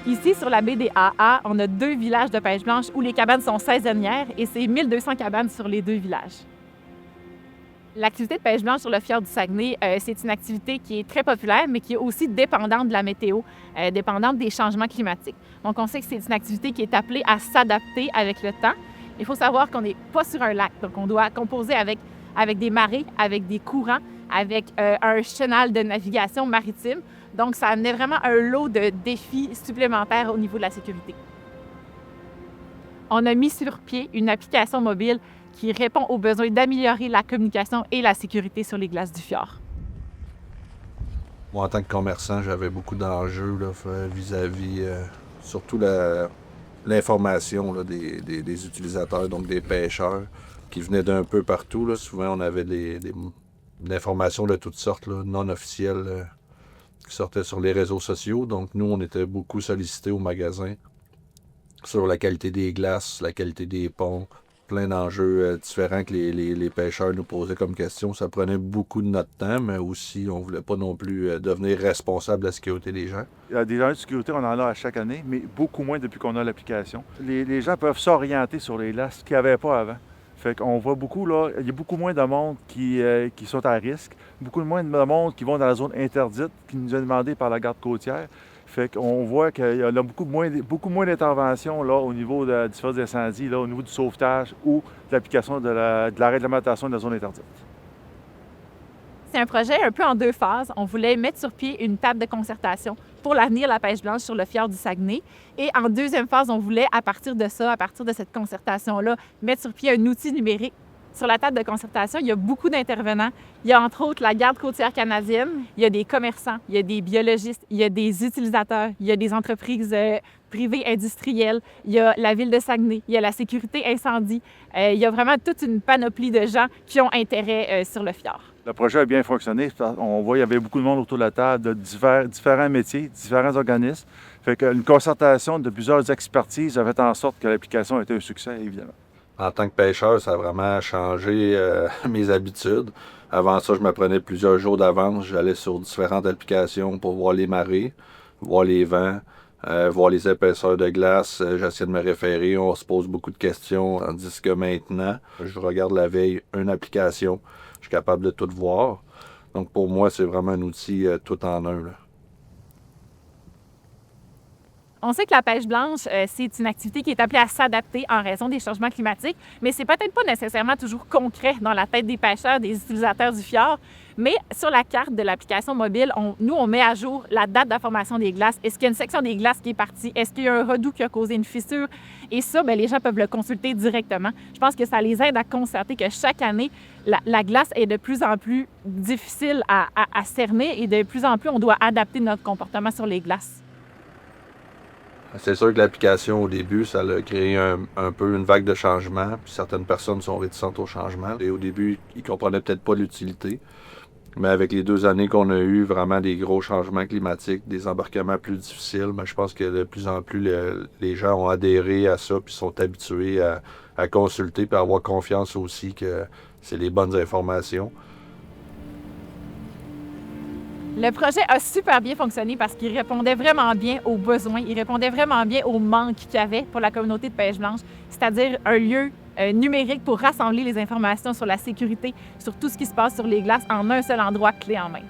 Ici, sur la baie des AA, on a 2 villages de pêche blanche où les cabanes sont saisonnières et c'est 1200 cabanes sur les 2 villages. L'activité de pêche blanche sur le fjord du Saguenay, c'est une activité qui est très populaire, mais qui est aussi dépendante de la météo, dépendante des changements climatiques. Donc, on sait que c'est une activité qui est appelée à s'adapter avec le temps. Il faut savoir qu'on n'est pas sur un lac, donc on doit composer avec des marées, avec des courants, avec un chenal de navigation maritime. Donc, ça amenait vraiment un lot de défis supplémentaires au niveau de la sécurité. On a mis sur pied une application mobile qui répond aux besoins d'améliorer la communication et la sécurité sur les glaces du fjord. Moi, en tant que commerçant, j'avais beaucoup d'enjeux là, vis-à-vis surtout l'information là, des utilisateurs, donc des pêcheurs, qui venaient d'un peu partout. Là. Souvent, on avait de l'information de toutes sortes, là, non officielles, qui sortaient sur les réseaux sociaux. Donc, nous, on était beaucoup sollicités au magasin sur la qualité des glaces, la qualité des ponts, plein d'enjeux différents que les pêcheurs nous posaient comme questions. Ça prenait beaucoup de notre temps, mais aussi, on ne voulait pas non plus devenir responsable de la sécurité des gens. Il y a des enjeux de sécurité, on en a à chaque année, mais beaucoup moins depuis qu'on a l'application. Les gens peuvent s'orienter sur les glaces, ce qu'il n'y avait pas avant. Fait qu'on voit beaucoup, là, il y a beaucoup moins de monde qui sont à risque, beaucoup moins de monde qui vont dans la zone interdite, qui nous est demandé par la garde côtière. Fait qu'on voit qu'il y a beaucoup moins d'interventions là, au niveau du feu d'incendie, là, au niveau du sauvetage ou de l'application de la réglementation de la zone interdite. C'est un projet un peu en 2 phases. On voulait mettre sur pied une table de concertation pour l'avenir de la pêche blanche sur le fjord du Saguenay. Et en 2e phase, on voulait, à partir de ça, à partir de cette concertation-là, mettre sur pied un outil numérique. Sur la table de concertation, il y a beaucoup d'intervenants. Il y a entre autres la Garde côtière canadienne, il y a des commerçants, il y a des biologistes, il y a des utilisateurs, il y a des entreprises privées industrielles, il y a la Ville de Saguenay, il y a la sécurité incendie. Il y a vraiment toute une panoplie de gens qui ont intérêt sur le fjord. Le projet a bien fonctionné. On voit qu'il y avait beaucoup de monde autour de la table, de différents métiers, différents organismes. Fait qu'une concertation de plusieurs expertises a fait en sorte que l'application a été un succès, évidemment. En tant que pêcheur, ça a vraiment changé mes habitudes. Avant ça, je me prenais plusieurs jours d'avance. J'allais sur différentes applications pour voir les marées, voir les vents, voir les épaisseurs de glace. J'essayais de me référer. On se pose beaucoup de questions. Tandis que maintenant, je regarde la veille une application. Je suis capable de tout voir. Donc pour moi, c'est vraiment un outil tout en un. Là. On sait que la pêche blanche, c'est une activité qui est appelée à s'adapter en raison des changements climatiques, mais c'est peut-être pas nécessairement toujours concret dans la tête des pêcheurs, des utilisateurs du fjord. Mais sur la carte de l'application mobile, on met à jour la date de la formation des glaces. Est-ce qu'il y a une section des glaces qui est partie? Est-ce qu'il y a un redout qui a causé une fissure? Et ça, bien, les gens peuvent le consulter directement. Je pense que ça les aide à constater que chaque année, la glace est de plus en plus difficile à cerner et de plus en plus, on doit adapter notre comportement sur les glaces. C'est sûr que l'application, au début, ça a créé un peu une vague de changement. Puis certaines personnes sont réticentes au changement. Et au début, ils ne comprenaient peut-être pas l'utilité. Mais avec les 2 années qu'on a eu, vraiment des gros changements climatiques, des embarquements plus difficiles, mais je pense que de plus en plus, les gens ont adhéré à ça puis sont habitués à consulter puis à avoir confiance aussi que c'est les bonnes informations. Le projet a super bien fonctionné parce qu'il répondait vraiment bien aux besoins, il répondait vraiment bien aux manques qu'il y avait pour la communauté de pêche blanche, c'est-à-dire un lieu numérique pour rassembler les informations sur la sécurité, sur tout ce qui se passe sur les glaces en un seul endroit clé en main.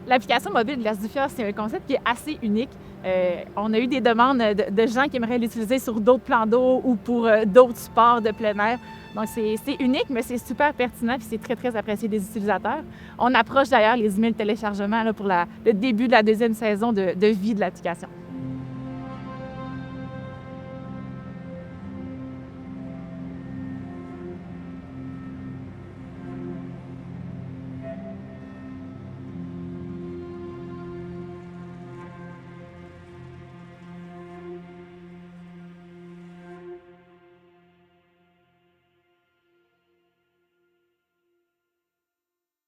L'application mobile Glace du Fjord, c'est un concept qui est assez unique. On a eu des demandes de gens qui aimeraient l'utiliser sur d'autres plans d'eau ou pour d'autres sports de plein air. Donc, c'est unique, mais c'est super pertinent et c'est très, très apprécié des utilisateurs. On approche d'ailleurs les 10 000 téléchargements là, pour le début de la 2e saison de vie de l'application.